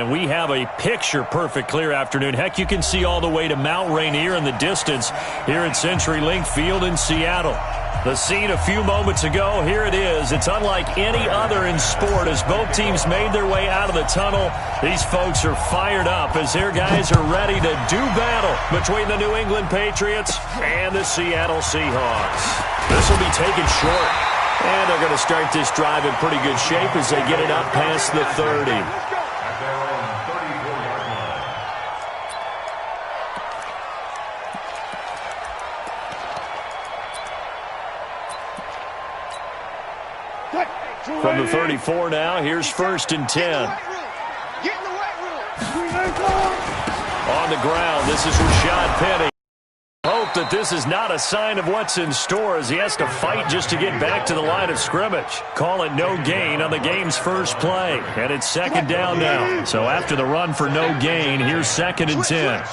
And we have a picture-perfect clear afternoon. Heck, you can see all the way to Mount Rainier in the distance here at CenturyLink Field in Seattle. The scene a few moments ago, here it is. It's unlike any other in sport as both teams made their way out of the tunnel. These folks are fired up as their guys are ready to do battle between the New England Patriots and the Seattle Seahawks. This will be taken short. And they're going to start this drive in pretty good shape as they get it up past the 30. From the 34 now, here's 1st and 10. On the ground, this is Rashad Penny. Hope that this is not a sign of what's in store as he has to fight just to get back to the line of scrimmage. Call it no gain on the game's first play. And it's 2nd down now. So after the run for no gain, here's 2nd and 10.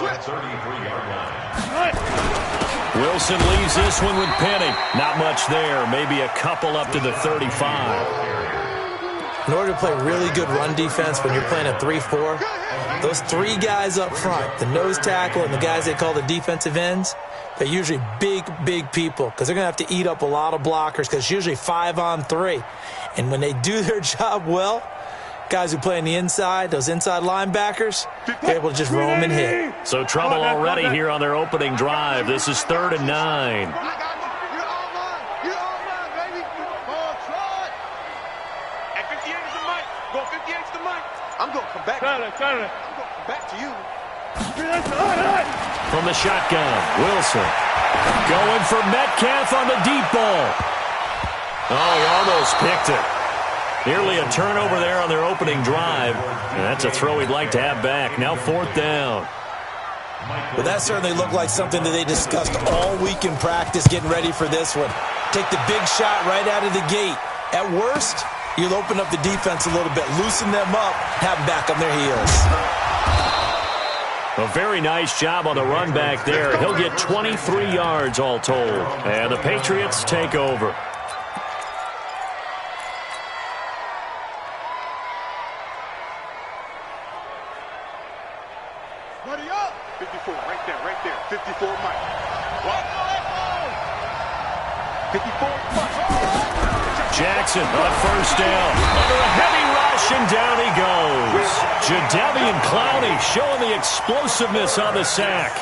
Wilson leaves this one with Penny. Not much there. Maybe a couple up to the 35. In order to play really good run defense when you're playing a 3-4, those 3 guys up front, the nose tackle and the guys they call the defensive ends, they're usually big, big people because they're going to have to eat up a lot of blockers because it's usually 5-on-3. And when they do their job well, guys who play on the inside, those inside linebackers, they're able to just roam and hit. So trouble already here on their opening drive. This is 3rd and 9. I'm going to come back. I'm going to come back to you. From the shotgun, Wilson. Going for Metcalf on the deep ball. Oh, he almost picked it. Nearly a turnover there on their opening drive. And that's a throw he'd like to have back. Now 4th down. Well, that certainly looked like something that they discussed all week in practice getting ready for this one. Take the big shot right out of the gate. At worst, you'll open up the defense a little bit, loosen them up, have them back on their heels. A very nice job on the run back there. He'll get 23 yards all told. And the Patriots take over. Buddy up. 54, right there. 54, Mike. 54, Mike. Jackson on 1st down. Under a heavy rush, and down he goes. Jadeveon Clowney showing the explosiveness on the sack.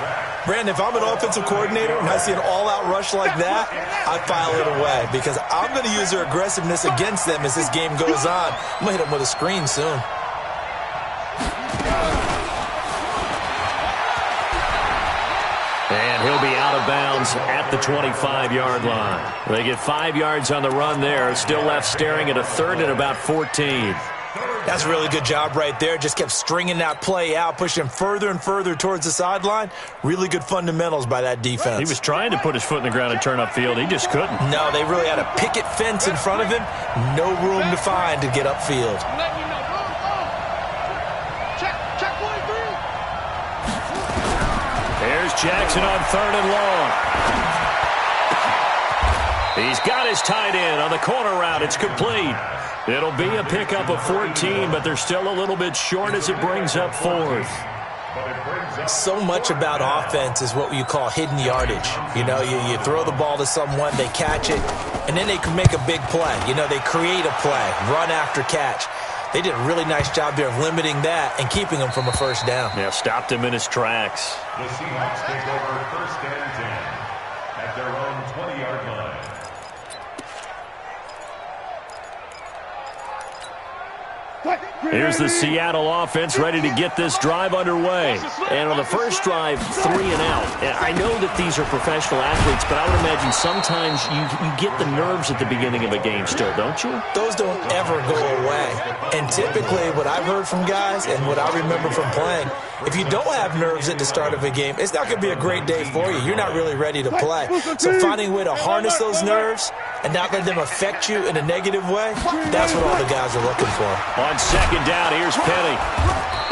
Brandon, if I'm an offensive coordinator and I see an all-out rush like that, I file it away because I'm going to use their aggressiveness against them as this game goes on. I'm going to hit them with a screen soon. And he'll be out of bounds at the 25-yard line. They get 5 yards on the run there. Still left staring at a 3rd and about 14. That's a really good job right there. Just kept stringing that play out, pushing him further and further towards the sideline. Really good fundamentals by that defense. He was trying to put his foot in the ground and turn upfield. He just couldn't. No, they really had a picket fence in front of him. No room to find to get upfield. There's Jackson on 3rd and long. He's got his tight end on the corner route. It's complete. It'll be a pickup of 14, but they're still a little bit short as it brings up 4th. So much about offense is what you call hidden yardage. You know, you throw the ball to someone, they catch it, and then they can make a big play. You know, they create a play, run after catch. They did a really nice job there of limiting that and keeping him from a 1st down. Yeah, stopped him in his tracks. The Seahawks take over 1st and 10 at their own 20-yard line. Here's the Seattle offense ready to get this drive underway. And on the first drive, 3 and out. I know that these are professional athletes, but I would imagine sometimes you get the nerves at the beginning of a game still, don't you? Those don't ever go away. And typically what I've heard from guys and what I remember from playing, if you don't have nerves at the start of a game, it's not going to be a great day for you. You're not really ready to play. So finding a way to harness those nerves and not let them affect you in a negative way, that's what all the guys are looking for. On 2nd down, here's Penny.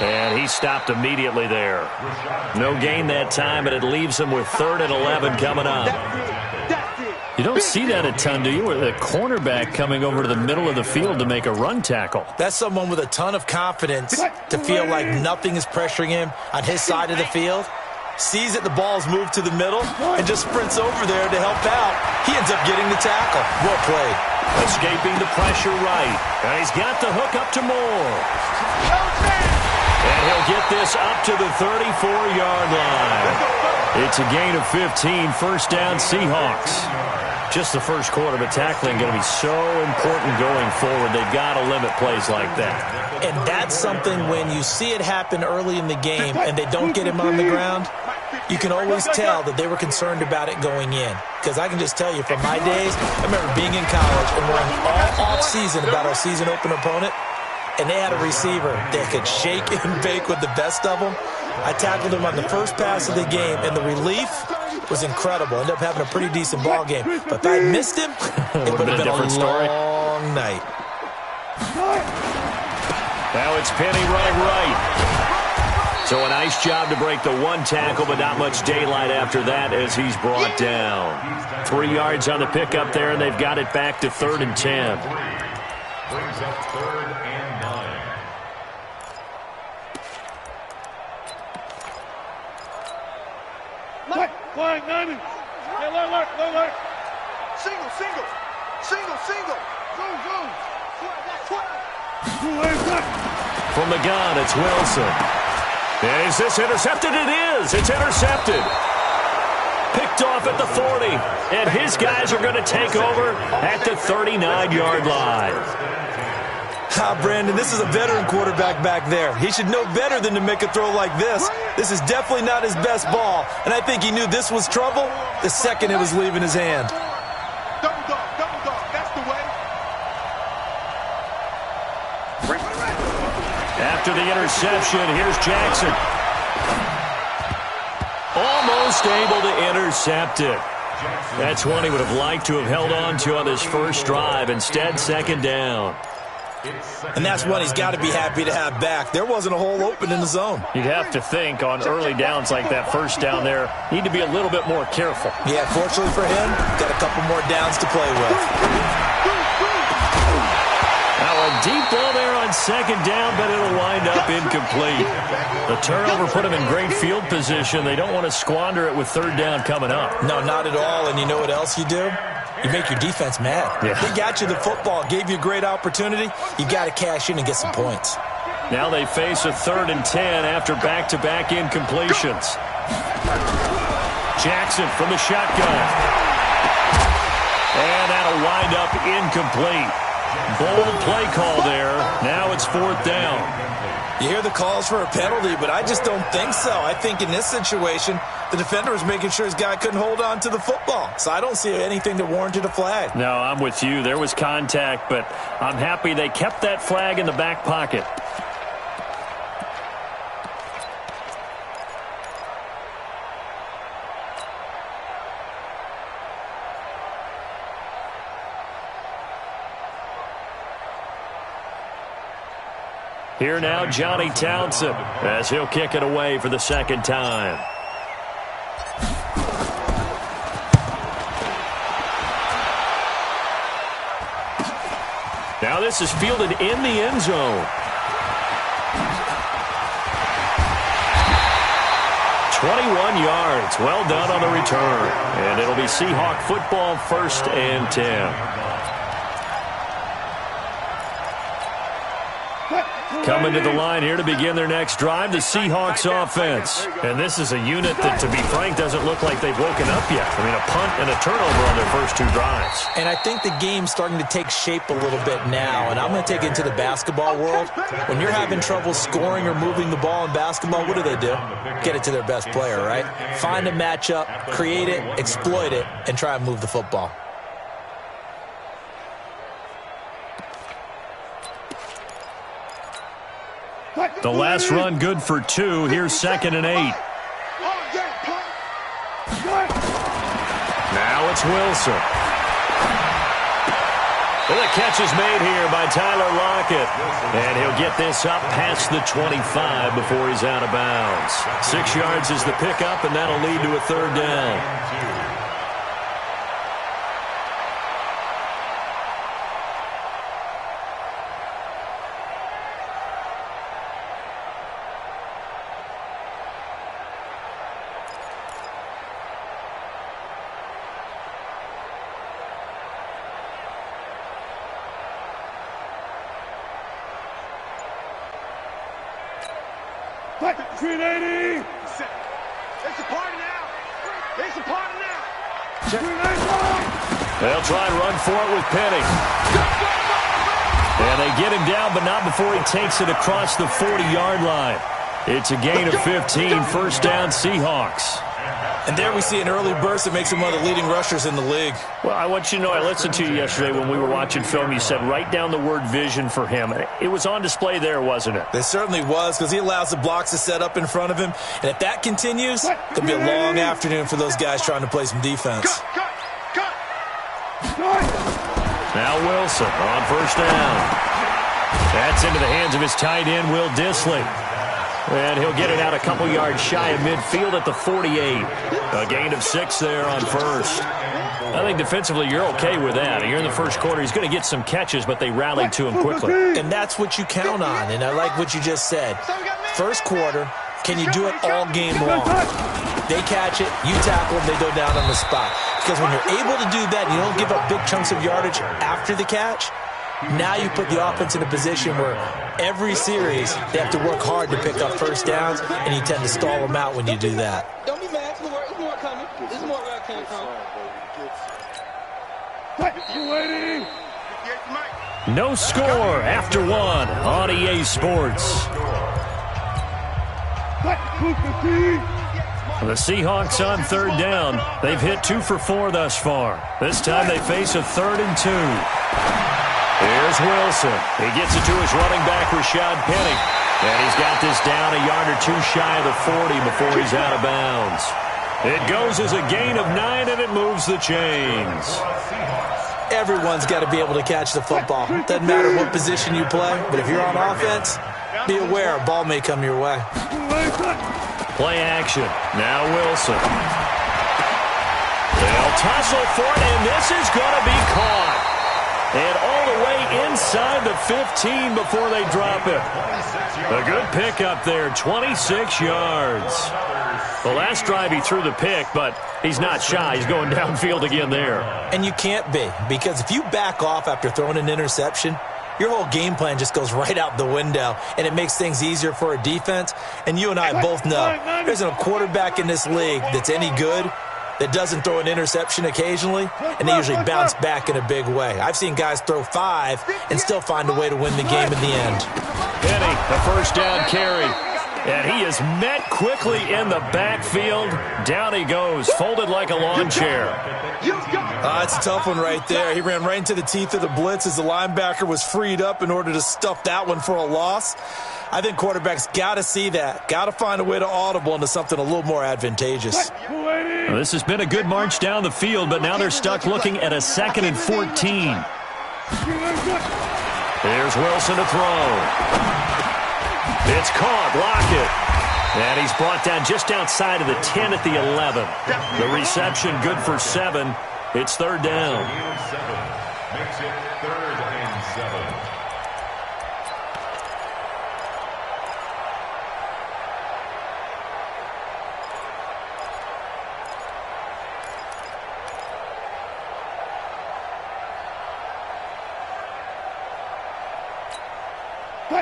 And he stopped immediately there. No gain that time, but it leaves him with 3rd and 11 coming up. You don't see that a ton, do you? Where the cornerback coming over to the middle of the field to make a run tackle. That's someone with a ton of confidence to feel like nothing is pressuring him on his side of the field. Sees that the ball's moved to the middle and just sprints over there to help out. He ends up getting the tackle. Well played. Escaping the pressure right. And he's got the hook up to Moore. And he'll get this up to the 34-yard line. It's a gain of 15, first down Seahawks. Just the first quarter, but tackling going to be so important going forward. They've got to limit plays like that. And that's something when you see it happen early in the game and they don't get him on the ground, you can always tell that they were concerned about it going in. Because I can just tell you from my days, I remember being in college and worrying all off-season about our season open opponent, and they had a receiver that could shake and bake with the best of them. I tackled him on the first pass of the game, and the relief was incredible. Ended up having a pretty decent ball game. But if I missed him, it would have been a long night. Now it's Penny running right. So a nice job to break the one tackle, but not much daylight after that as he's brought down. 3 yards on the pickup there, and they've got it back to 3rd and 10. Brings up 3rd and 9. Flying 90. Hey, look. Single. Go. From the gun, it's Wilson. Is this intercepted? It is. It's intercepted. Picked off at the 40. And his guys are going to take over at the 39-yard line. Brandon, this is a veteran quarterback back there. He should know better than to make a throw like this. This is definitely not his best ball, and I think he knew this was trouble the second it was leaving his hand. Double dog, that's the way. After the interception, here's Jackson. Almost able to intercept it. That's one he would have liked to have held on to on his first drive. Instead, 2nd down. And that's one he's got to be happy to have back. There wasn't a hole open in the zone. You'd have to think on early downs like that first down there, need to be a little bit more careful. Yeah, fortunately for him, got a couple more downs to play with. Now a deep ball there on 2nd down, but it'll wind up incomplete. The turnover put him in great field position. They don't want to squander it with 3rd down coming up. No, not at all. And you know what else you do? You make your defense mad. Yeah. They got you the football, gave you a great opportunity. You got to cash in and get some points. Now they face a 3rd and 10 after back-to-back incompletions. Jackson from the shotgun. And that'll wind up incomplete. Bold play call there. Now it's 4th down. You hear the calls for a penalty, but I just don't think so. I think in this situation, the defender was making sure his guy couldn't hold on to the football. So I don't see anything that warranted a flag. No, I'm with you. There was contact, but I'm happy they kept that flag in the back pocket. Here now, Johnny Townsend, as he'll kick it away for the 2nd time. Now this is fielded in the end zone. 21 yards. Well done on the return. And it'll be Seahawk football, 1st and 10. Coming to the line here to begin their next drive, the Seahawks offense. And this is a unit that, to be frank, doesn't look like they've woken up yet. I mean, a punt and a turnover on their first 2 drives. And I think the game's starting to take shape a little bit now. And I'm going to take it into the basketball world. When you're having trouble scoring or moving the ball in basketball, what do? Get it to their best player, right? Find a matchup, create it, exploit it, and try and move the football. The last run good for 2. Here's 2nd and 8. Now it's Wilson. Well, the catch is made here by Tyler Lockett. And he'll get this up past the 25 before he's out of bounds. 6 yards is the pickup, and that'll lead to a 3rd down. 380. It's a party now. It's a party now. They'll try and run for it with Penny. And they get him down, but not before he takes it across the 40-yard line. It's a gain of 15, first down Seahawks. And there we see an early burst that makes him one of the leading rushers in the league. Well, I want you to know, I listened to you yesterday when we were watching film. You said write down the word vision for him. It was on display there, wasn't it? It certainly was, because he allows the blocks to set up in front of him. And if that continues, it'll be a long afternoon for those guys trying to play some defense. Now Wilson on first down. That's into the hands of his tight end, Will Dissly. And he'll get it out a couple yards shy of midfield at the 48. A gain of 6 there on first. I think defensively you're okay with that. Here in the first quarter, he's going to get some catches, but they rallied to him quickly. And that's what you count on, and I like what you just said. First quarter, can you do it all game long? They catch it, you tackle them, they go down on the spot. Because when you're able to do that, you don't give up big chunks of yardage after the catch. Now you put the offense in a position where every series they have to work hard to pick up first downs, and you tend to stall them out when you do that. Don't be mad. There's more coming. There's more where I came from. No score after 1 on EA Sports. The Seahawks on third down. They've hit 2 for 4 thus far. This time they face a 3rd and 2. Here's Wilson. He gets it to his running back, Rashad Penny. And he's got this down a yard or 2 shy of the 40 before he's out of bounds. It goes as a gain of 9, and it moves the chains. Everyone's got to be able to catch the football. Doesn't matter what position you play, but if you're on offense, be aware a ball may come your way. Play action. Now Wilson. They'll tussle for it, and this is going to be caught. And all the way inside the 15 before they drop it. A good pickup there, 26 yards. The last drive he threw the pick, but he's not shy. He's going downfield again there. And you can't be, because if you back off after throwing an interception, your whole game plan just goes right out the window, and it makes things easier for a defense. And you and I both know there isn't a quarterback in this league that's any good that doesn't throw an interception occasionally, and they usually bounce back in a big way. I've seen guys throw 5 and still find a way to win the game in the end. Penny, the first down carry. And he is met quickly in the backfield. Down he goes, folded like a lawn chair. It's a tough one right there. He ran right into the teeth of the blitz as the linebacker was freed up in order to stuff that one for a loss. I think quarterbacks got to see that. Got to find a way to audible into something a little more advantageous. Well, this has been a good march down the field, but now they're stuck looking at a 2nd and 14. Here's Wilson to throw. It's caught. Lockett. And he's brought down just outside of the 10 at the 11. The reception good for 7. It's 3rd down. Makes it 3rd and 7.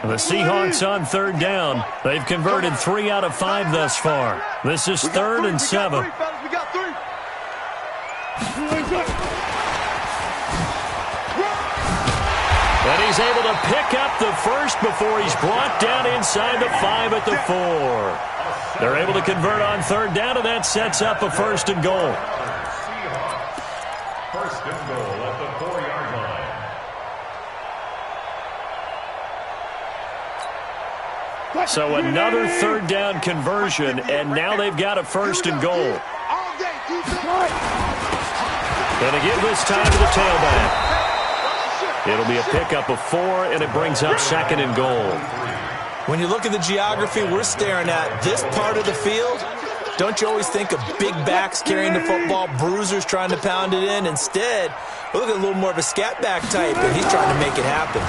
The Seahawks on 3rd down. They've converted 3 out of 5 thus far. This is 3rd and 7. And he's able to pick up the first before he's brought down inside the 5 at the 4. They're able to convert on 3rd down, and that sets up a 1st and goal. First and goal at the 4-yard line. So another 3rd down conversion, and now they've got a 1st and goal. And again this time to the tailback. It'll be a pickup of 4, and it brings up 2nd and goal. When you look at the geography we're staring at, this part of the field, don't you always think of big backs carrying the football, bruisers trying to pound it in? Instead, look at a little more of a scat back type, and he's trying to make it happen.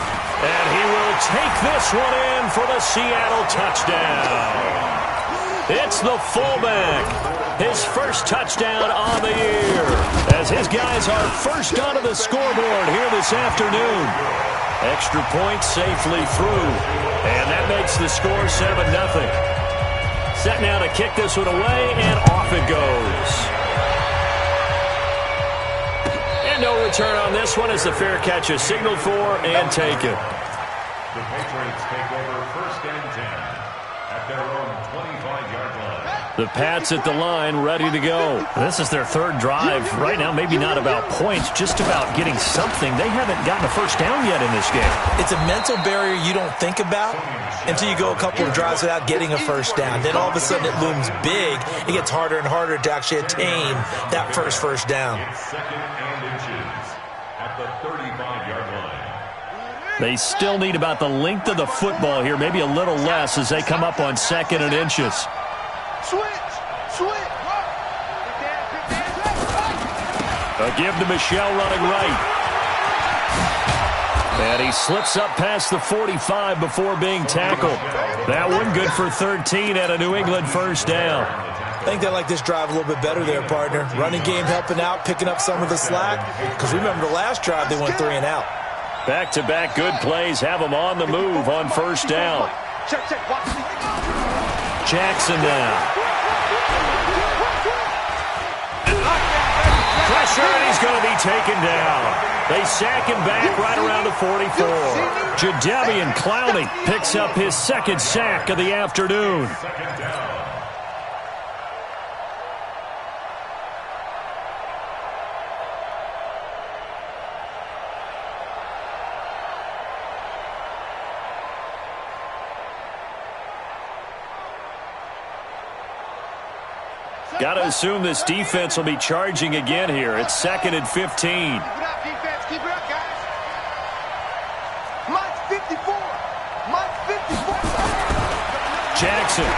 And he will take this one in for the Seattle touchdown. It's the fullback. His first touchdown on the year, as his guys are first onto the scoreboard here this afternoon. Extra point safely through, and that makes the score 7-0. Set now to kick this one away, and off it goes. And no return on this one as the fair catch is signaled for and taken. The Patriots take over 1st and 10 at their own 25-yard line. The Pats at the line, ready to go. This is their third drive. Right now, maybe not about points, just about getting something. They haven't gotten a first down yet in this game. It's a mental barrier you don't think about until you go a couple of drives without getting a first down. Then all of a sudden it looms big. It gets harder and harder to actually attain that first down. It's 2nd and inches at the 35-yard line. They still need about the length of the football here, maybe a little less as they come up on 2nd and inches. Switch. A give to Michelle running right. And he slips up past the 45 before being tackled. That one good for 13 at a New England first down. I think they like this drive a little bit better there, partner. Running game helping out, picking up some of the slack. Because remember the last drive they went 3 and out. Back-to-back good plays have them on the move on first down. Jackson now. Pressure, and he's going to be taken down. They sack him back right around the 44. Jadeveon Clowney picks up his 2nd sack of the afternoon. 2nd down. Got to assume this defense will be charging again here. It's 2nd and 15. Keep it up, defense. Keep it up, guys. Mike 54. Mike 54. Jackson.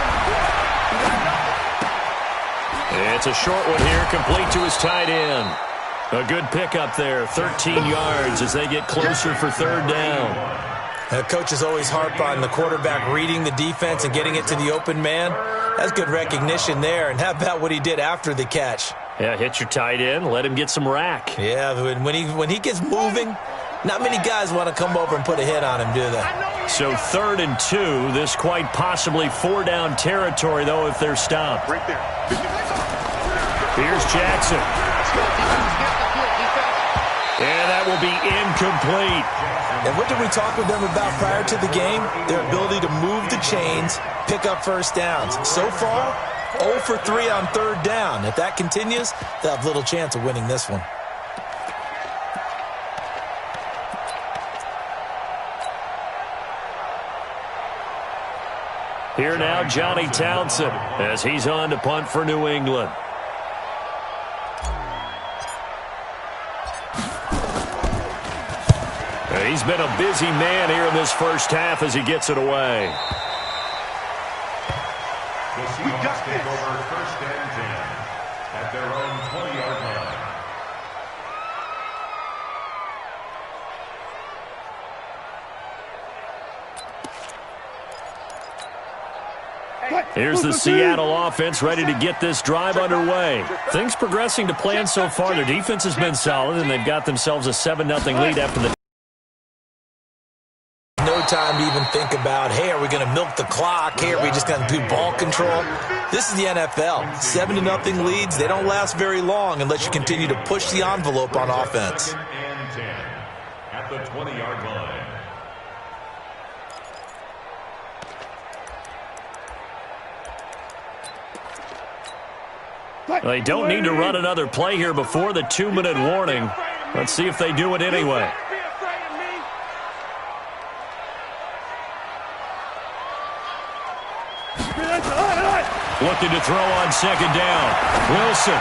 It's a short one here, complete to his tight end. A good pickup there, 13 yards as they get closer for 3rd down. Coaches always harp on the quarterback reading the defense and getting it to the open man. That's good recognition there. And how about what he did after the catch? Yeah, hit your tight end, let him get some rack. Yeah, when he gets moving, not many guys want to come over and put a hit on him, do they? So 3rd and 2, this quite possibly 4-down territory, though, if they're stopped. Right there. Here's Jackson. And that will be incomplete. And what did we talk with them about prior to the game? Their ability to move the chains, pick up first downs. So far, 0 for 3 on 3rd down. If that continues, they'll have little chance of winning this one. Here now, Johnny Townsend, as he's on to punt for New England. He's been a busy man here in this first half as he gets it away. The Seahawks take over 1st and 10 at their own 20-yard line. Here's the Seattle offense ready to get this drive underway. Things progressing to plan so far. Their defense has been solid, and they've got themselves a 7-0 lead after the time to even think about, hey, are we going to milk the clock? Hey, are we just going to do ball control? This is the NFL. 7-0 leads, they don't last very long unless you continue to push the envelope on offense. 2nd and 10 at the 20-yard line. They don't need to run another play here before the 2-minute warning. Let's see if they do it anyway. Looking to throw on 2nd down. Wilson.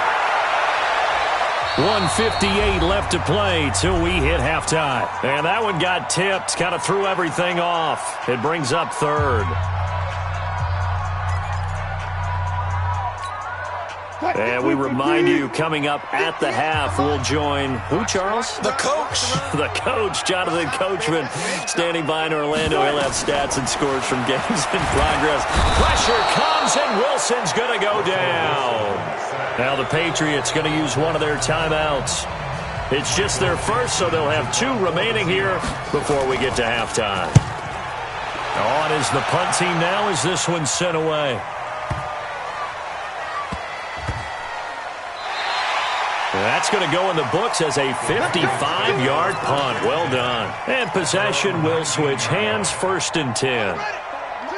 1:58 left to play till we hit halftime. And that one got tipped. Kind of threw everything off. It brings up 3rd. And we remind you, coming up at the half, we'll join who, Charles? The coach. The coach, Jonathan Coachman, standing by in Orlando. He'll have stats and scores from games in progress. Pressure comes, and Wilson's going to go down. Now the Patriots going to use one of their timeouts. It's just their first, so they'll have 2 remaining here before we get to halftime. On is the punt team now as this one's sent away. That's going to go in the books as a 55-yard punt. Well done. And possession will switch hands, 1st and 10.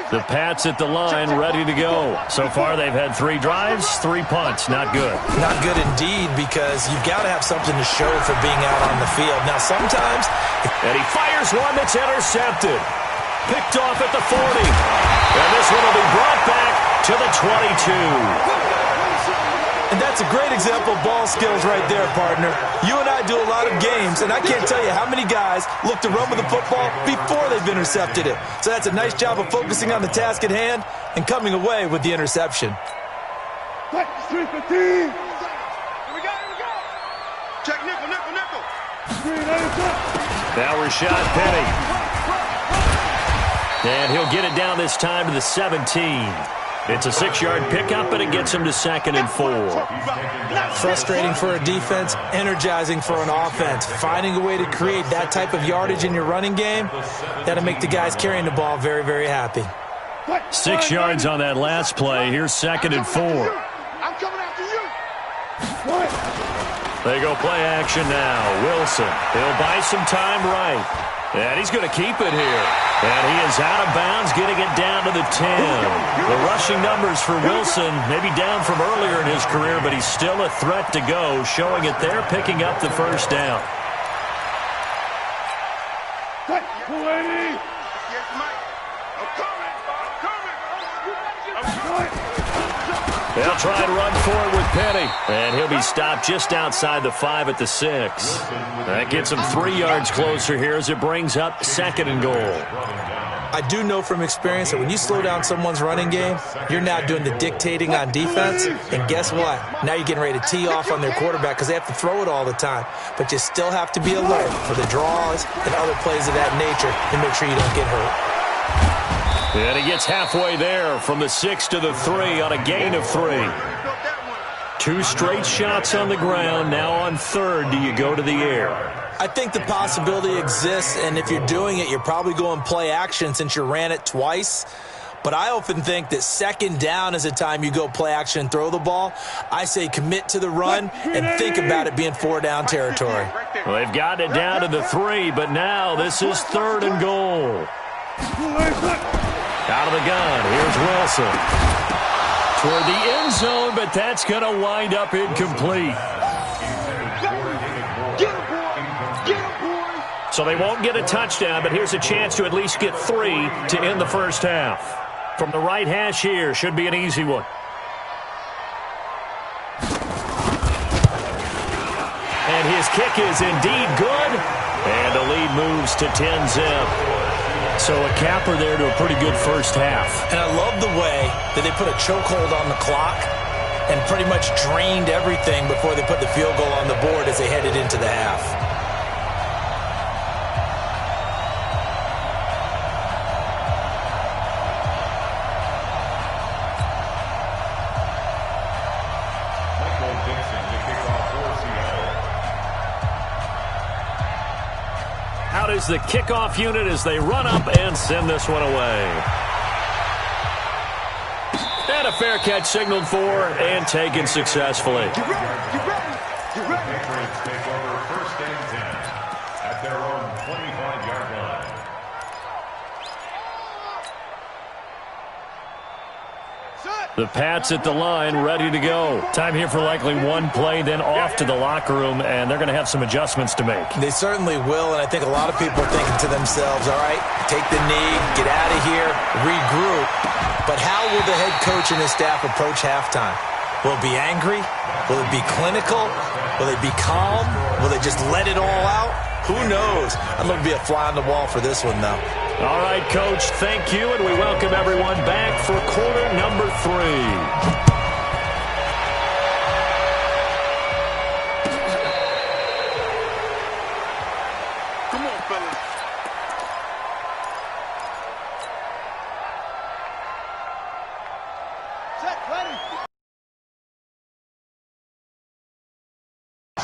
The Pats at the line, ready to go. So far, they've had 3 drives, 3 punts. Not good. Not good indeed, because you've got to have something to show for being out on the field. Now, sometimes... And he fires one that's intercepted. Picked off at the 40. And this one will be brought back to the 22. And that's a great example of ball skills right there, partner. You and I do a lot of games, and I can't tell you how many guys look to run with the football before they've intercepted it. So that's a nice job of focusing on the task at hand and coming away with the interception. 315. Here we go. Check nickel. Now Rashad Penny. And he'll get it down this time to the 17. It's a 6-yard pickup, and it gets him to 2nd and 4. Frustrating for a defense, energizing for an offense. Finding a way to create that type of yardage in your running game, that'll make the guys carrying the ball very, very happy. 6 yards on that last play. Here's 2nd and 4. I'm coming after you. They go play action now. Wilson, he'll buy some time right. And he's going to keep it here. And he is out of bounds, getting it down to the 10. The rushing numbers for Wilson, maybe down from earlier in his career, but he's still a threat to go, showing it there, picking up the 1st down. They'll try and run for it with Penny. And he'll be stopped just outside the 5 at the 6. That gets him 3 yards closer here as it brings up 2nd and goal. I do know from experience that when you slow down someone's running game, you're now doing the dictating on defense. And guess what? Now you're getting ready to tee off on their quarterback because they have to throw it all the time. But you still have to be alert for the draws and other plays of that nature to make sure you don't get hurt. And he gets halfway there from the 6 to the 3 on a gain of 3. 2 straight shots on the ground. Now on 3rd, do you go to the air? I think the possibility exists, and if you're doing it, you're probably going play action since you ran it twice. But I often think that 2nd down is a time you go play action and throw the ball. I say commit to the run and think about it being 4-down territory. Well, they've got it down to the 3, but now this is 3rd and goal. Out of the gun, here's Wilson. Toward the end zone, but that's going to wind up incomplete. So they won't get a touchdown, but here's a chance to at least get 3 to end the 1st half. From the right hash here, should be an easy one. And his kick is indeed good, and the lead moves to 10-zip. So a capper there to a pretty good 1st half. And I love the way that they put a chokehold on the clock and pretty much drained everything before they put the field goal on the board as they headed into the half. Out is the kickoff unit as they run up and send this one away. And a fair catch signaled for and taken successfully. Patriots take over 1st and 10 at their own 25-yard line. The Pats at the line, ready to go. Time here for likely one play, then off to the locker room, and they're going to have some adjustments to make. They certainly will, and I think a lot of people are thinking to themselves, all right, take the knee, get out of here, regroup. But how will the head coach and his staff approach halftime? Will it be angry? Will it be clinical? Will it be calm? Will they just let it all out? Who knows? I'd love to be a fly on the wall for this one, though. All right, Coach, thank you, and we welcome everyone back for quarter number 3.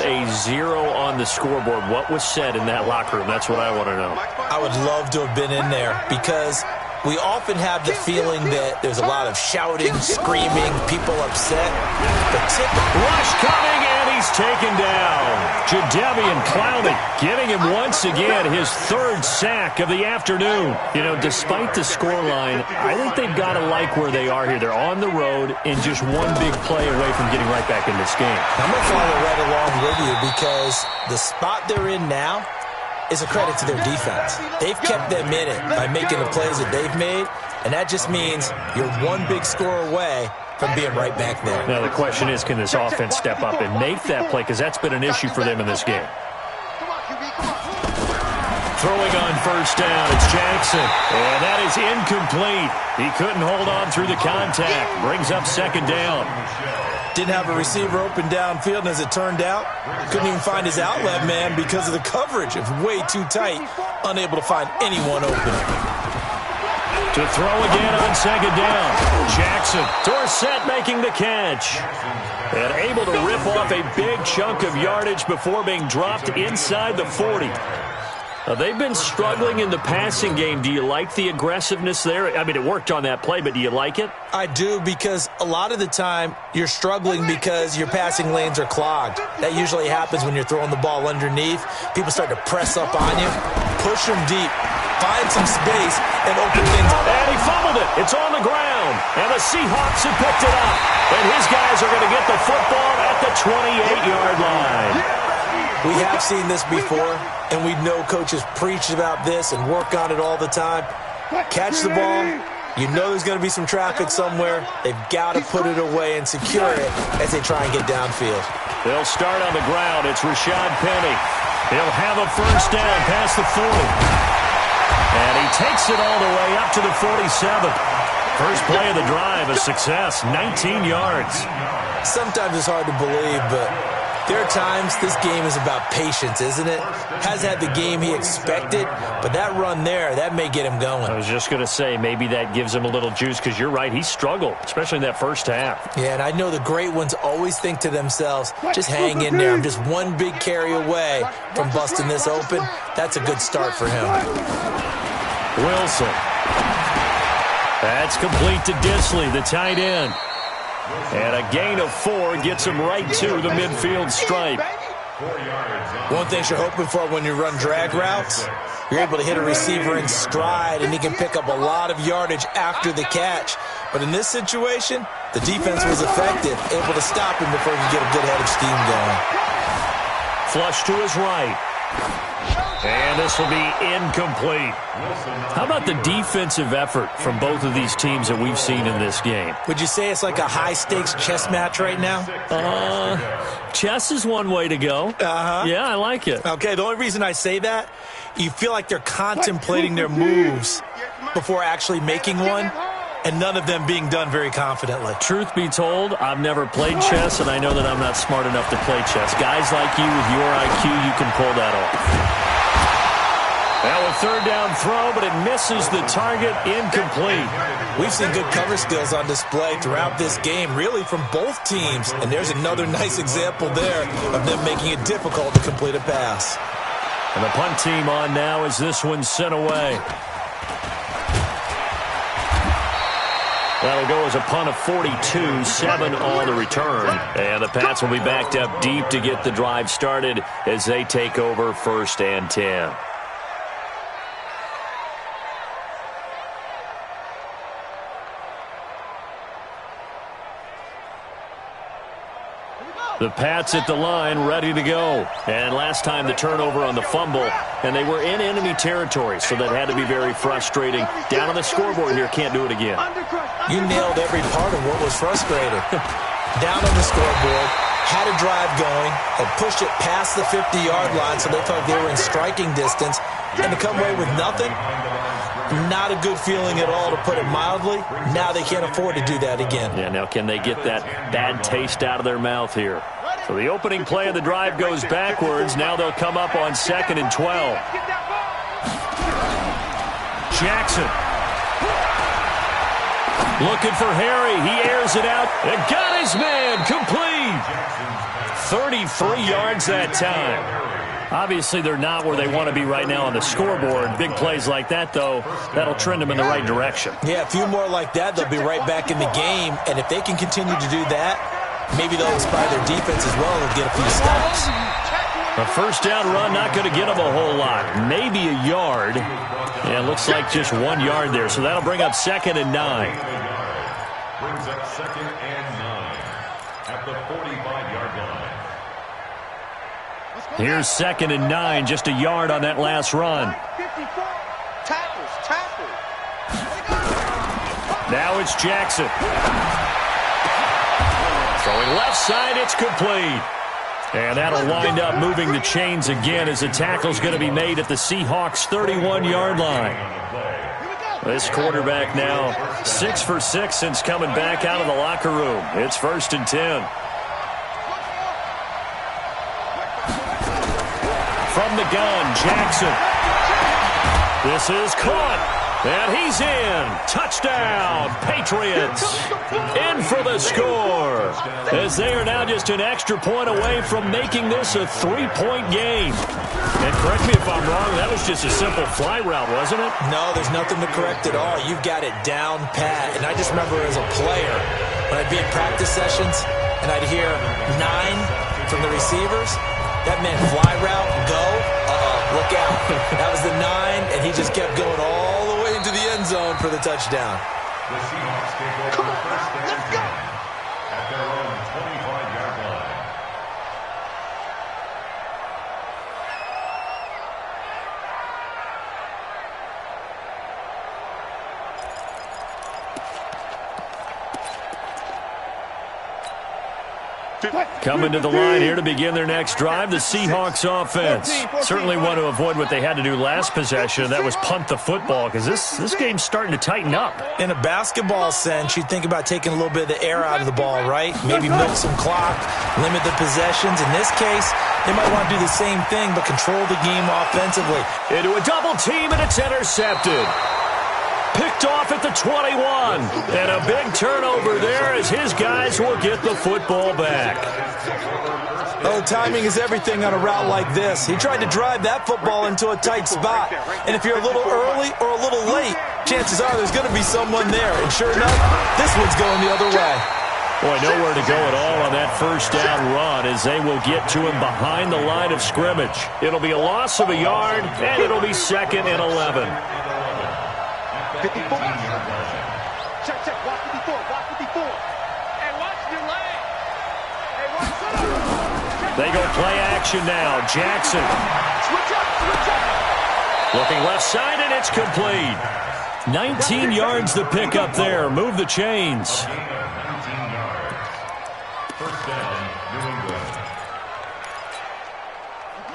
A 0 on the scoreboard. What was said in that locker room? That's what I want to know. I would love to have been in there because We often have the feeling that there's a lot of shouting, screaming, people upset. But rush coming, and he's taken down. Jadeveon Clowney getting him once again his third sack of the afternoon. You know, despite the scoreline, I think they've got to like where they are here. They're on the road and just one big play away from getting right back in this game. I'm going to follow right along with you because the spot they're in now is a credit to their defense. They've kept them in it by making the plays that they've made, and that just means you're one big score away from being right back there. Now the question is, can this offense step up and make that play, because that's been an issue for them in this game. Throwing on first down, it's Jackson, and that is incomplete. He couldn't hold on through the contact. Brings up second down. Didn't have a receiver open downfield, and as it turned out, couldn't even find his outlet man because of the coverage. It was way too tight, unable to find anyone open. To throw again on second down. Jackson, Dorsett making the catch. And able to rip off a big chunk of yardage before being dropped inside the 40. They've been struggling in the passing game. Do you like the aggressiveness there? I mean, it worked on that play, but do you like it? I do, because a lot of the time you're struggling because your passing lanes are clogged. That usually happens when you're throwing the ball underneath. People start to press up on you, push them deep, find some space, and open things up. And he fumbled it. It's on the ground. And the Seahawks have picked it up. And his guys are going to get the football at the 28-yard line. We have seen this before, and we know coaches preach about this and work on it all the time. Catch the ball. You know there's going to be some traffic somewhere. They've got to put it away and secure it as they try and get downfield. They'll start on the ground. It's Rashad Penny. He'll have a first down past the 40. And he takes it all the way up to the 47. First play of the drive, a success, 19 yards. Sometimes it's hard to believe, but there are times this game is about patience, isn't it? Has had the game he expected, but that run there, that may get him going. I was just going to say, maybe that gives him a little juice, because you're right, he struggled, especially in that first half. Yeah, and I know the great ones always think to themselves, just hang in there. I'm just one big carry away from busting this open. That's a good start for him. Wilson. That's complete to Disley, the tight end. And a gain of 4 gets him right to the midfield stripe. One thing you're hoping for when you run drag routes, you're able to hit a receiver in stride, and he can pick up a lot of yardage after the catch. But in this situation, the defense was effective, able to stop him before he could get a good head of steam going. Flush to his right. And this will be incomplete. How about the defensive effort from both of these teams that we've seen in this game? Would you say it's like a high-stakes chess match right now? Chess is one way to go. Yeah, I like it. Okay, the only reason I say that, you feel like they're contemplating their moves before actually making one, and none of them being done very confidently. Truth be told, I've never played chess, and I know that I'm not smart enough to play chess. Guys like you with your IQ, you can pull that off. Now a third down throw, but it misses the target, incomplete. We've seen good cover skills on display throughout this game, really from both teams. And there's another nice example there of them making it difficult to complete a pass. And the punt team on now as this one's sent away. That'll go as a punt of 42, 7 on the return. And the Pats will be backed up deep to get the drive started as they take over 1st and 10. The Pats at the line, ready to go. And last time the turnover on the fumble, and they were in enemy territory, so that had to be very frustrating. Down on the scoreboard here, can't do it again. You nailed every part of what was frustrating. Down on the scoreboard, had a drive going, had pushed it past the 50-yard line, so they thought they were in striking distance, and to come away with nothing, not a good feeling at all, to put it mildly. Now they can't afford to do that again. Yeah, now can they get that bad taste out of their mouth here? So the opening play of the drive goes backwards. Now they'll come up on 2nd and 12. Jackson. Looking for Harry. He airs it out and got his man complete. 33 yards that time. Obviously, they're not where they want to be right now on the scoreboard. Big plays like that, though, that'll trend them in the right direction. Yeah, a few more like that, they'll be right back in the game. And if they can continue to do that, maybe they'll inspire their defense as well and get a few stops. A first down run, not going to get them a whole lot. Maybe a yard. Yeah, it looks like just 1 yard there. So that'll bring up 2nd and 9. Brings up 2nd and 9 at the 45-yard line. Here's 2nd and 9, just a yard on that last run. Tackle. Now it's Jackson. Throwing left side, it's complete. And that'll wind up moving the chains again as the tackle's going to be made at the Seahawks' 31-yard line. This quarterback now 6 for 6 since coming back out of the locker room. It's 1st and 10. From the gun, Jackson. This is caught. And he's in. Touchdown, Patriots. In for the score. As they are now just an extra point away from making this a 3-point game. And correct me if I'm wrong, that was just a simple fly route, wasn't it? No, there's nothing to correct at all. You've got it down pat. And I just remember as a player, when I'd be in practice sessions, and I'd hear 9 from the receivers, that meant fly route, go, look out. That was the 9, and he just kept going all the way into the end zone for the touchdown. The Seahawks take over first and 10 at their own 25-yard line. Coming to the line here to begin their next drive, the Seahawks offense. Certainly want to avoid what they had to do last possession, that was punt the football, because this game's starting to tighten up. In a basketball sense, you think about taking a little bit of the air out of the ball, right? Maybe milk some clock, limit the possessions. In this case, they might want to do the same thing, but control the game offensively. Into a double team, and it's intercepted. Picked off at the 21. And a big turnover there as his guys will get the football back. Oh, timing is everything on a route like this. He tried to drive that football into a tight spot. And if you're a little early or a little late, chances are there's going to be someone there. And sure enough, this one's going the other way. Boy, nowhere to go at all on that first down run as they will get to him behind the line of scrimmage. It'll be a loss of a yard, and it'll be 2nd and 11. 54. Check. Watch 54. Hey, watch your leg. Hey, watch up. They go play action now. Jackson. Switch up. Looking left side, and it's complete. 19 yards to pick up there. Move the chains. 19 yards. First down, New England.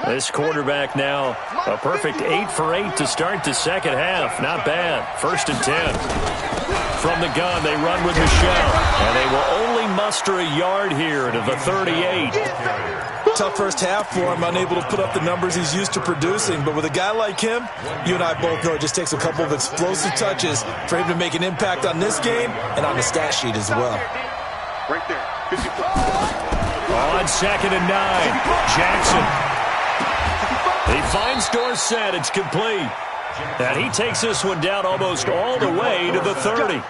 This quarterback now a perfect 8 for 8 to start the second half. Not bad. 1st and 10. From the gun, they run with Michelle. And they will only muster a yard here to the 38. Tough first half for him, unable to put up the numbers he's used to producing. But with a guy like him, you and I both know it just takes a couple of explosive touches for him to make an impact on this game and on the stat sheet as well. Right there. 54. On 2nd and 9. Jackson. He finds Dorsett. It's complete. And he takes this one down almost all the way to the 30.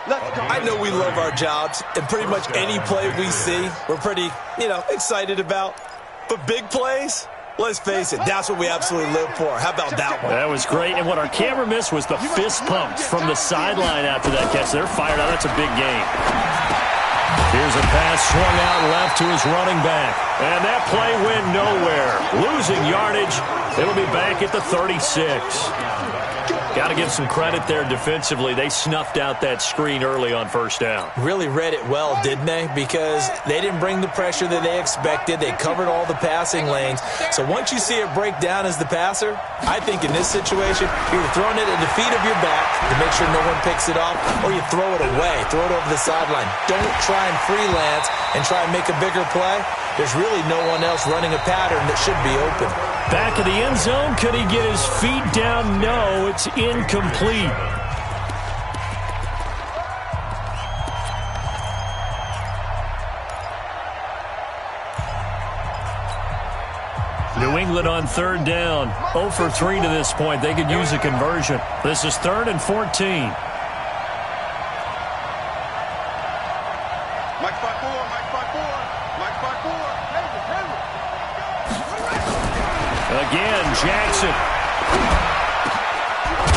I know we love our jobs, and pretty much any play we see, we're pretty, excited about. But big plays, let's face it, that's what we absolutely live for. How about that one? That was great. And what our camera missed was the fist pumps from the sideline after that catch. They're fired out. That's a big game. Here's a pass swung out left to his running back. And that play went nowhere. Losing yardage. It'll be back at the 36. Got to give some credit there defensively. They snuffed out that screen early on first down. Really read it well, didn't they? Because they didn't bring the pressure that they expected. They covered all the passing lanes. So once you see it break down as the passer, I think in this situation, you're either throwing it at the feet of your back to make sure no one picks it off, or you throw it away, throw it over the sideline. Don't try and freelance and try and make a bigger play. There's really no one else running a pattern that should be open. Back of the end zone. Could he get his feet down? No, it's incomplete. New New England on third down. 0 for 3 to this point. They could use a conversion. This is 3rd and 14. Again, Jackson.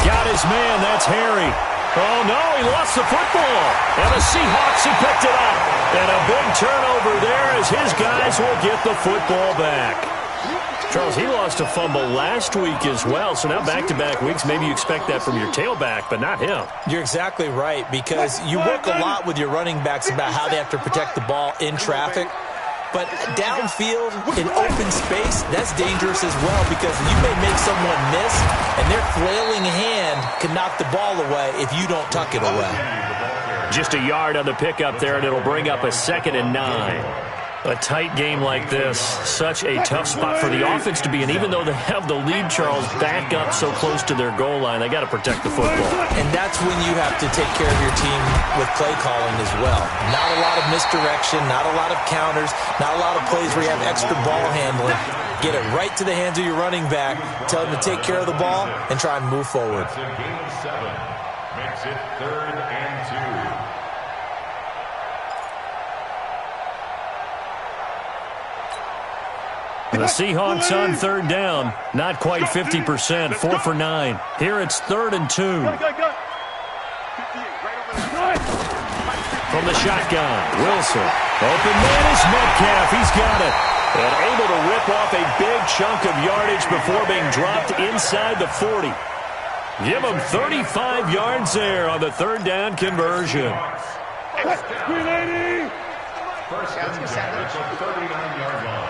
Got his man. That's Harry. Oh, no, he lost the football. And the Seahawks, he picked it up. And a big turnover there as his guys will get the football back. Charles, he lost a fumble last week as well. So now back-to-back weeks, maybe you expect that from your tailback, but not him. You're exactly right, because you work a lot with your running backs about how they have to protect the ball in traffic. But downfield, in open space, that's dangerous as well, because you may make someone miss, and their flailing hand can knock the ball away if you don't tuck it away. Just a yard on the pickup there, and it'll bring up a 2nd and 9. A tight game like this, such a tough spot for the offense to be in. Even though they have the lead, Charles, back up so close to their goal line, they got to protect the football. And that's when you have to take care of your team with play calling as well. Not a lot of misdirection, not a lot of counters, not a lot of plays where you have extra ball handling. Get it right to the hands of your running back, tell them to take care of the ball, and try and move forward. Game 7 makes it 3rd and 2. The Seahawks on third down. Not quite 50%. 4 for 9. Here it's 3rd and 2. From the shotgun, Wilson. Open man is Metcalf. He's got it. And able to rip off a big chunk of yardage before being dropped inside the 40. Give him 35 yards there on the 3rd down conversion. First and 10 at the 39-yard line.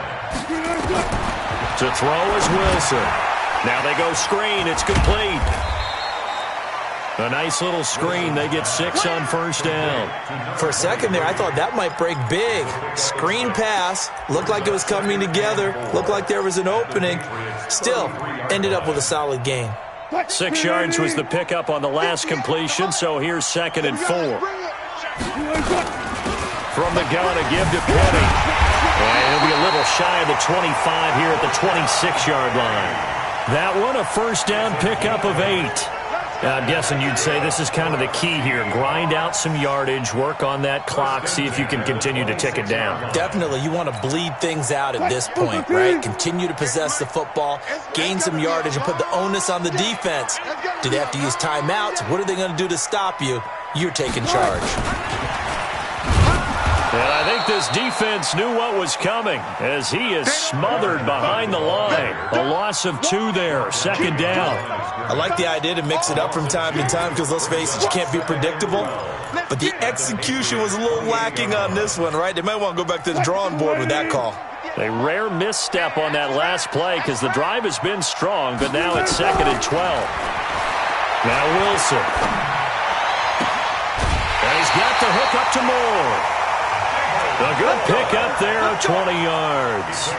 To throw is Wilson. Now they go screen. It's complete. A nice little screen. They get 6 on 1st down. For a second there, I thought that might break big. Screen pass. Looked like it was coming together. Looked like there was an opening. Still, ended up with a solid gain. 6 yards was the pickup on the last completion, so here's 2nd and 4. From the gun, a give to Penny. And he'll be a little shy of the 25 here at the 26-yard line. That one, a 1st down pickup of 8. I'm guessing you'd say this is kind of the key here. Grind out some yardage, work on that clock, see if you can continue to tick it down. Definitely. You want to bleed things out at this point, right? Continue to possess the football, gain some yardage, and put the onus on the defense. Do they have to use timeouts? What are they going to do to stop you? You're taking charge. And I think this defense knew what was coming as he is smothered behind the line. A loss of 2 there, 2nd down. I like the idea to mix it up from time to time because, let's face it, you can't be predictable. But the execution was a little lacking on this one, right? They might want to go back to the drawing board with that call. A rare misstep on that last play because the drive has been strong, but now it's 2nd and 12. Now Wilson. And he's got the hook up to Moore. A good pick up there of 20 yards.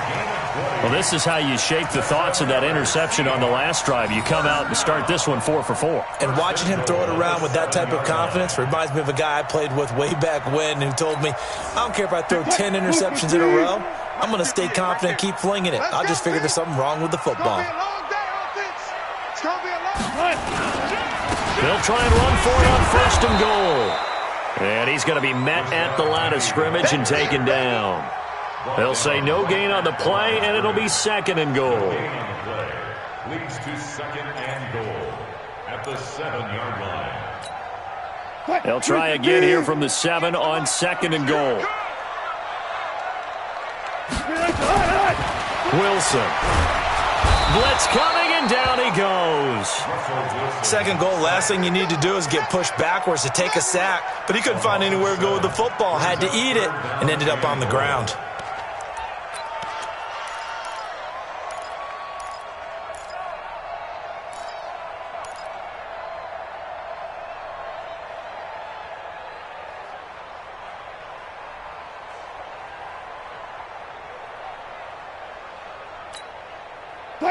Well, this is how you shake the thoughts of that interception on the last drive. You come out and start this one 4 for 4. And watching him throw it around with that type of confidence reminds me of a guy I played with way back when who told me, I don't care if I throw 10 interceptions in a row. I'm going to stay confident and keep flinging it. I'll just figure there's something wrong with the football. They'll try and run for it on 1st and goal. And he's going to be met at the line of scrimmage and taken down. They'll say no gain on the play, and it'll be 2nd and goal. Leads to 2nd and goal at the 7-yard line. They'll try again here from the 7 on 2nd and goal. Wilson. Blitz coming, and down he goes. 2nd goal, last thing you need to do is get pushed backwards to take a sack. But he couldn't find anywhere to go with the football. Had to eat it and ended up on the ground.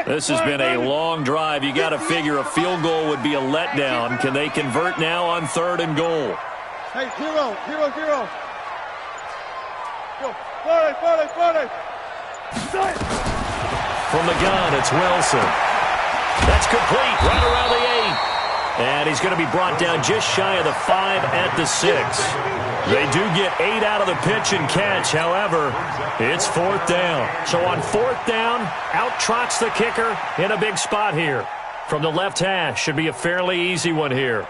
This has been a long drive. You got to figure a field goal would be a letdown. Can they convert now on 3rd and goal? Hey, hero. Go, 40. From the gun, it's Wilson. That's complete, right around the 8. And he's going to be brought down just shy of the 5 at the 6. They do get 8 out of the pitch and catch. However, it's 4th down. So on 4th down, out trots the kicker in a big spot here. From the left hash, should be a fairly easy one here.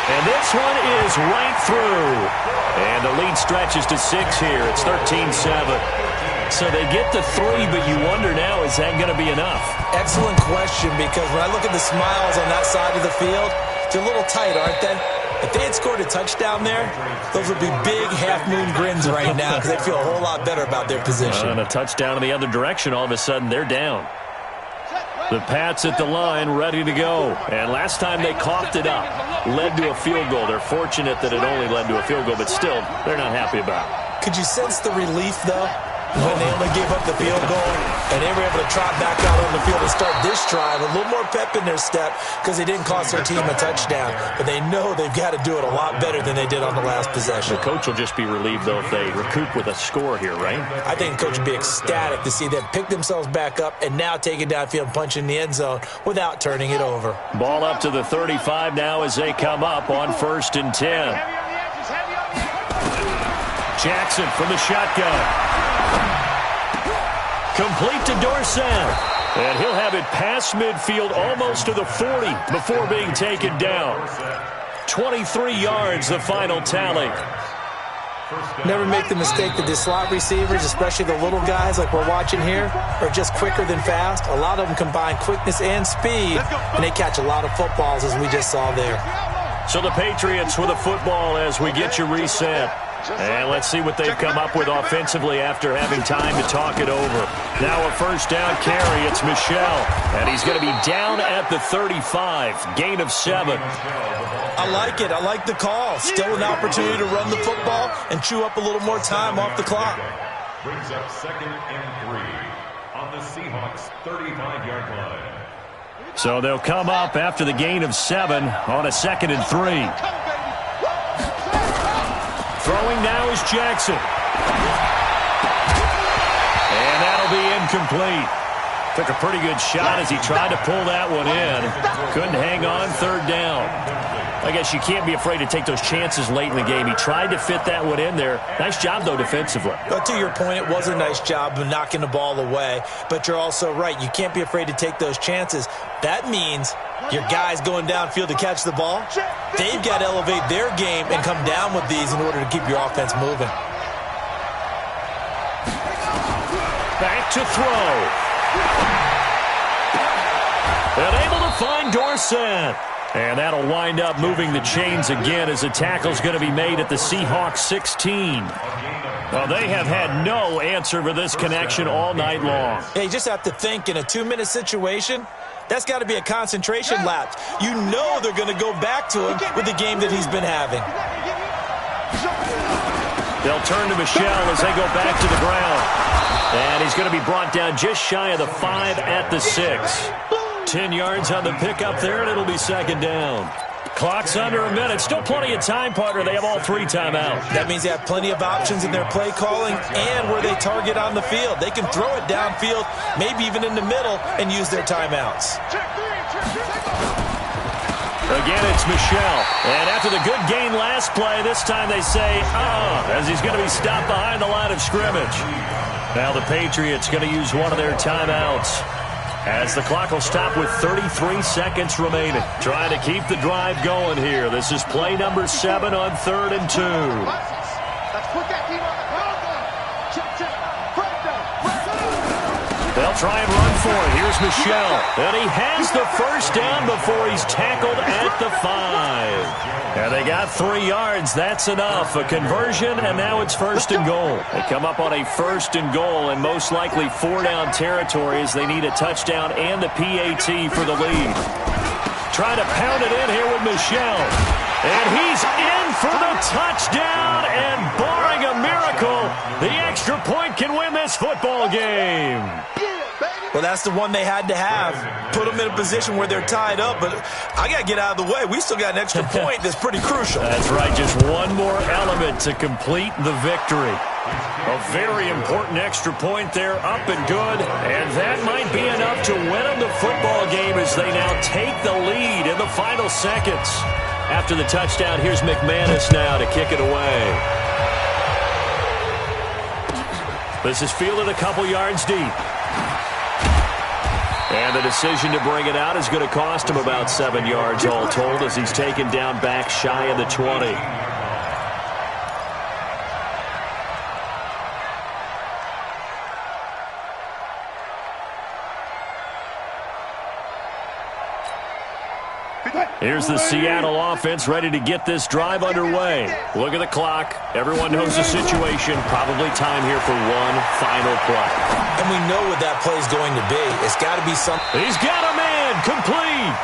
And this one is right through. And the lead stretches to 6 here. It's 13-7. So they get the 3, but you wonder now, is that going to be enough? Excellent question, because when I look at the smiles on that side of the field, they're a little tight, aren't they? If they had scored a touchdown there, those would be big half-moon grins right now because they'd feel a whole lot better about their position. And a touchdown in the other direction, all of a sudden they're down. The Pats at the line, ready to go. And last time they coughed it up, led to a field goal. They're fortunate that it only led to a field goal, but still, they're not happy about it. Could you sense the relief, though, when they only gave up the field goal and they were able to trot back out on the field and start this drive? A little more pep in their step because they didn't cost their team a touchdown. But they know they've got to do it a lot better than they did on the last possession. The coach will just be relieved, though, if they recoup with a score here, right? I think the coach would be ecstatic to see them pick themselves back up and now take it downfield and punch in the end zone without turning it over. Ball up to the 35 now as they come up on 1st and 10. Jackson from the shotgun. Complete to Dorsett. And he'll have it past midfield almost to the 40 before being taken down. 23 yards, the final tally. Never make the mistake that the slot receivers, especially the little guys like we're watching here, are just quicker than fast. A lot of them combine quickness and speed, and they catch a lot of footballs as we just saw there. So the Patriots with a football as we get you reset. And let's see what they've come up with offensively after having time to talk it over. Now a 1st down carry. It's Michel. And he's going to be down at the 35. Gain of 7. I like it. I like the call. Still an opportunity to run the football and chew up a little more time off the clock. Brings up 2nd and 3 on the Seahawks 35-yard line. So they'll come up after the gain of 7 on a 2nd and 3. Throwing now is Jackson. And that'll be incomplete. Took a pretty good shot as he tried to pull that one in. Couldn't hang on, 3rd down. I guess you can't be afraid to take those chances late in the game. He tried to fit that one in there. Nice job, though, defensively. But to your point, it was a nice job of knocking the ball away. But you're also right. You can't be afraid to take those chances. That means your guys going downfield to catch the ball, they've got to elevate their game and come down with these in order to keep your offense moving. Back to throw. And able to find Dorsett. And that'll wind up moving the chains again as a tackle's going to be made at the Seahawks 16. Well, they have had no answer for this connection all night long. Yeah, you just have to think in a 2-minute situation, that's got to be a concentration lapse. You know they're going to go back to him with the game that he's been having. They'll turn to Michel as they go back to the ground. And he's going to be brought down just shy of the 5 at the 6. 10 yards on the pickup there, and it'll be 2nd down. Clock's under a minute. Still plenty of time, partner. They have all 3 timeouts. That means they have plenty of options in their play calling and where they target on the field. They can throw it downfield, maybe even in the middle, and use their timeouts. Again, it's Michel. And after the good gain last play, this time they say, as he's going to be stopped behind the line of scrimmage. Now the Patriots going to use one of their timeouts, as the clock will stop with 33 seconds remaining. Trying to keep the drive going here. This is play number 7 on 3rd and 2. They'll try and run for it. Here's Michel. And he has the 1st down before he's tackled at the 5. And they got 3 yards. That's enough. A conversion, and now it's 1st and goal. They come up on a 1st and goal, and most likely 4-down territory as they need a touchdown and a PAT for the lead. Trying to pound it in here with Michel. And he's in for the touchdown, and barring a miracle, the extra point can win this football game. Get it, baby. Well, that's the one they had to have. Put them in a position where they're tied up, but I got to get out of the way. We still got an extra point that's pretty crucial. That's right, just one more element to complete the victory. A very important extra point there, up and good, and that might be enough to win them the football game as they now take the lead in the final seconds. After the touchdown, here's McManus now to kick it away. This is fielded a couple yards deep. And the decision to bring it out is going to cost him about 7 yards all told as he's taken down back shy of the 20. Here's the Seattle offense ready to get this drive underway. Look at the clock. Everyone knows the situation. Probably time here for one final play. And we know what that play is going to be. It's got to be something. He's got a man. Complete.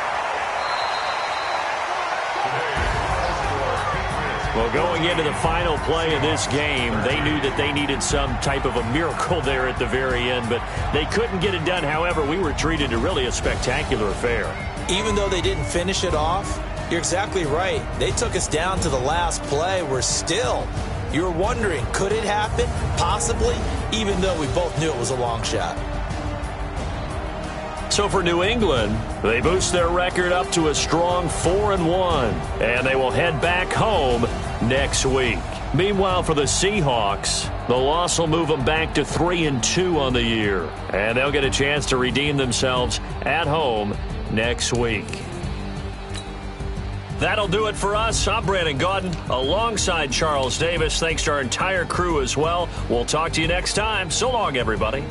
Well, going into the final play of this game, they knew that they needed some type of a miracle there at the very end, but they couldn't get it done. However, we were treated to really a spectacular affair. Even though they didn't finish it off, you're exactly right. They took us down to the last play. We're still, you were wondering, could it happen? Possibly, even though we both knew it was a long shot. So for New England, they boost their record up to a strong 4-1, and they will head back home next week. Meanwhile, for the Seahawks, the loss will move them back to 3-2 on the year, and they'll get a chance to redeem themselves at home next week. That'll do it for us. I'm Brandon Gaudin alongside Charles Davis. Thanks to our entire crew as well. We'll talk to you next time. So long, everybody.